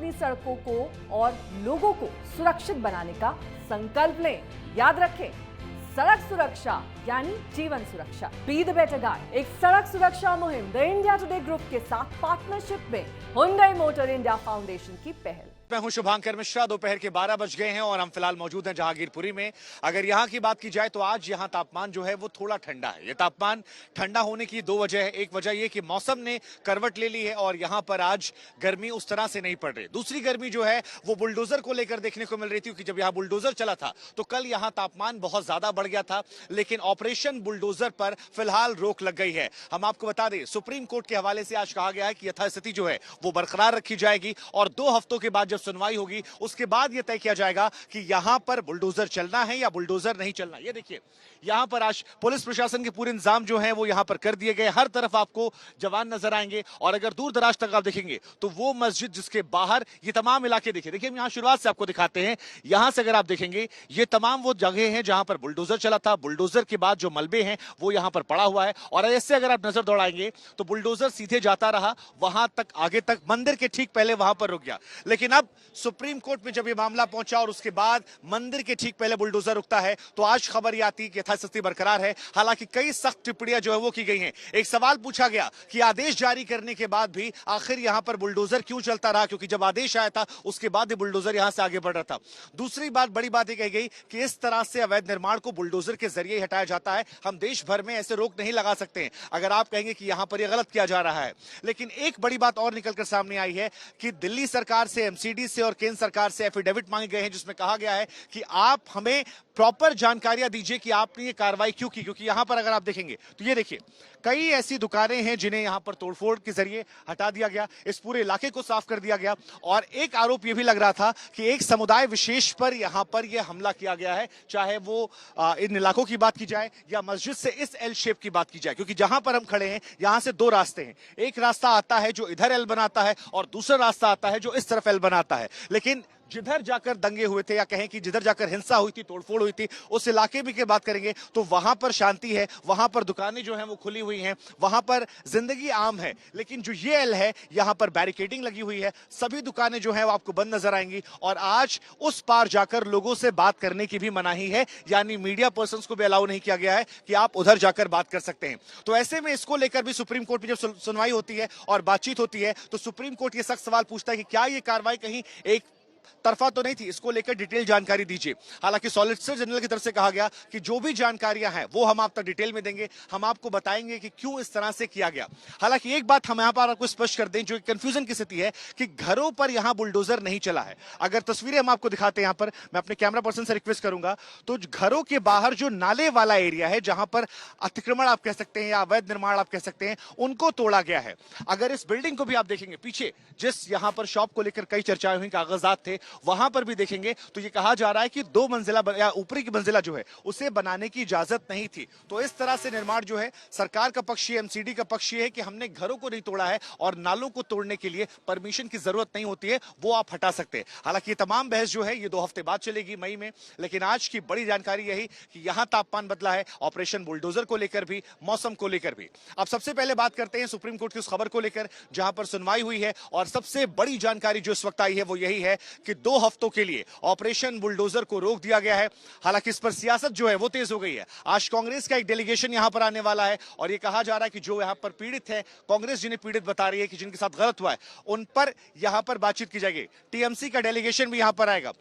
अपनी सड़कों को और लोगों को सुरक्षित बनाने का संकल्प लें। याद रखें, सड़क सुरक्षा यानी जीवन सुरक्षा। बी द बेटर गाइड एक सड़क सुरक्षा मुहिम द इंडिया टुडे ग्रुप के साथ पार्टनरशिप में हुंडई मोटर इंडिया फाउंडेशन की पहल। मैं हूं शुभांकर मिश्रा। दोपहर के 12 बज गए हैं और हम फिलहाल मौजूद हैं जहांगीरपुरी में। अगर यहां की बात की जाए तो आज यहां तापमान जो है वो थोड़ा ठंडा है। ये तापमान ठंडा होने की दो वजह है। एक वजह ये कि मौसम ने करवट ले ली है और यहां पर आज गर्मी उस तरह से नहीं पड़ रही। दूसरी गर्मी जो है वो बुलडोजर को लेकर देखने को मिल रही थी, क्योंकि जब यहां बुलडोजर चला था तो कल यहां तापमान बहुत ज्यादा बढ़ गया था, लेकिन ऑपरेशन बुलडोजर पर फिलहाल रोक लग गई है। हम आपको बता दें, सुप्रीम कोर्ट के हवाले से आज कहा गया है कि यथास्थिति जो है वो बरकरार रखी जाएगी और 2 हफ्तों के बाद जब सुनवाई होगी उसके बाद यह तय किया जाएगा कि यहां पर बुलडोजर चलना है या बुलडोजर नहीं चलना। ये देखिए, यहां पर आज पुलिस प्रशासन के पूरे इंतजाम जो हैं वो यहां पर कर दिए गए। हर तरफ आपको जवान नजर आएंगे और अगर दूर दराज तक आप देखेंगे तो वो मस्जिद जिसके बाहर ये तमाम इलाके देखिए हम यहां शुरुआत से आपको दिखाते हैं। यहां से अगर आप देखेंगे ये तमाम वो जगह हैं जहां पर बुलडोजर चला था। बुलडोजर के बाद जो मलबे हैं वो यहां पर पड़ा हुआ है और ऐसे अगर आप नजर दौड़ाएंगे तो बुलडोजर सीधे जाता रहा वहां तक, आगे तक, मंदिर के ठीक पहले वहां पर रुक गया। लेकिन अब सुप्रीम कोर्ट में जब ये मामला पहुंचा और उसके बाद मंदिर के ठीक पहले बुलडोजर रुकता है तो आज खबर ये आती है कि यथास्थिति बरकरार है। हालांकि कई सख्त टिप्पणियां जो है वो की गई हैं। एक सवाल पूछा गया कि आदेश जारी करने के बाद भी आखिर यहां पर बुलडोजर क्यों चलता रहा, क्योंकि जब आदेश आया था उसके बाद ही बुलडोजर यहां से आगे बढ़ रहा था। दूसरी बात, बड़ी बात यह कही गई कि इस तरह से अवैध निर्माण को बुलडोजर के जरिए हटाया जाता है। हम देश भर में ऐसे रोक नहीं लगा सकते हैं अगर आप कहेंगे कि यहां पर यह गलत किया जा रहा है। लेकिन एक बड़ी बात और निकलकर सामने आई है कि दिल्ली सरकार से, एमसीडी से और केंद्र सरकार से एफिडेविट मांगे गए हैं जिसमें कहा गया है कि आप हमें प्रॉपर जानकारियां दीजिए कि आपने ये कार्रवाई क्यों की। क्योंकि यहां पर अगर आप देखेंगे तो ये देखिए कई ऐसी दुकानें हैं जिन्हें यहां पर तोड़फोड़ के जरिए हटा दिया गया, इस पूरे इलाके को साफ कर दिया गया। और एक आरोप यह भी लग रहा था कि एक समुदाय विशेष पर यहां पर यह हमला किया गया है, चाहे वो इन इलाकों की बात की जाए या मस्जिद से इस एल शेप की बात की जाए। क्योंकि जहां पर हम खड़े हैं यहां से 2 रास्ते हैं। एक रास्ता आता है जो इधर एल बनाता है और दूसरा रास्ता आता है जो इस तरफ एल बनाता है। लेकिन जिधर जाकर दंगे हुए थे या कहें कि जिधर जाकर हिंसा हुई थी, तोड़फोड़ हुई थी, उस इलाके में की बात करेंगे तो वहां पर शांति है, वहां पर दुकानें जो हैं वो खुली हुई हैं, वहां पर जिंदगी आम है। लेकिन जो ये एल है यहां पर बैरिकेडिंग लगी हुई है, सभी दुकानें जो हैं वो आपको बंद नजर आएंगी और आज उस पार जाकर लोगों से बात करने की भी मनाही है, यानी मीडिया पर्संस को भी अलाउ नहीं किया गया है कि आप उधर जाकर बात कर सकते हैं। तो ऐसे में इसको लेकर भी सुप्रीम कोर्ट में जब सुनवाई होती है और बातचीत होती है तो सुप्रीम कोर्ट ये सख्त सवाल पूछता है कि क्या ये कार्रवाई कहीं एक तरफा तो नहीं थी, इसको लेकर डिटेल जानकारी दीजिए। हालांकि सॉलिसिटर जनरल की तरफ से कहा गया कि जो भी जानकारियां हैं वो हम आप तक डिटेल में देंगे, हम आपको बताएंगे कि क्यों इस तरह से किया गया। हालांकि एक बात हम यहां पर आपको स्पष्ट कर दें, जो कंफ्यूजन की स्थिति है कि घरों पर यहां बुलडोजर नहीं चला है। अगर तस्वीरें हम आपको दिखाते हैं, यहां पर मैं अपने कैमरा पर्सन से रिक्वेस्ट करूंगा, तो घरों के बाहर जो नाले वाला एरिया है जहां पर अतिक्रमण आप कह सकते हैं या अवैध निर्माण आप कह सकते हैं, उनको तोड़ा गया है। अगर इस बिल्डिंग को भी आप देखेंगे, पीछे जिस यहां पर शॉप को लेकर कई चर्चाएं हुई, कागजात थे, वहां पर भी देखेंगे तो ये कहा जा रहा है कि 2 मंजिला या ऊपरी की मंजिला जो है उसे बनाने की इजाजत नहीं थी। तो इस तरह से निर्माण जो है, सरकार का पक्ष, एमसीडी का पक्ष ये है कि हमने घरों को नहीं तोड़ा है और नालों को तोड़ने के लिए परमिशन की जरूरत नहीं होती है, वो आप हटा सकते हैं। हालांकि ये तमाम बहस जो है ये 2 हफ्ते बाद चलेगी, मई में। लेकिन आज की बड़ी जानकारी यही कि यहां तापमान बदला है, ऑपरेशन बुलडोजर को लेकर भी, मौसम को लेकर भी। अब सबसे पहले बात करते हैं सुप्रीम कोर्ट की उस खबर को लेकर जहां पर सुनवाई हुई है और सबसे बड़ी जानकारी जो इस वक्त आई है वो यही है कि 2 हफ्तों के लिए ऑपरेशन बुलडोजर को रोक दिया गया है। हालांकि इस पर सियासत जो है वो तेज हो गई है। आज कांग्रेस का एक डेलीगेशन यहां पर आने वाला है और ये कहा जा रहा है कि जो यहां पर पीड़ित है, कांग्रेस जिन्हें पीड़ित बता रही है कि जिनके साथ गलत हुआ है, उन पर यहां पर बातचीत की जाएगी। टीएमसी का डेलीगेशन भी यहां पर आएगा।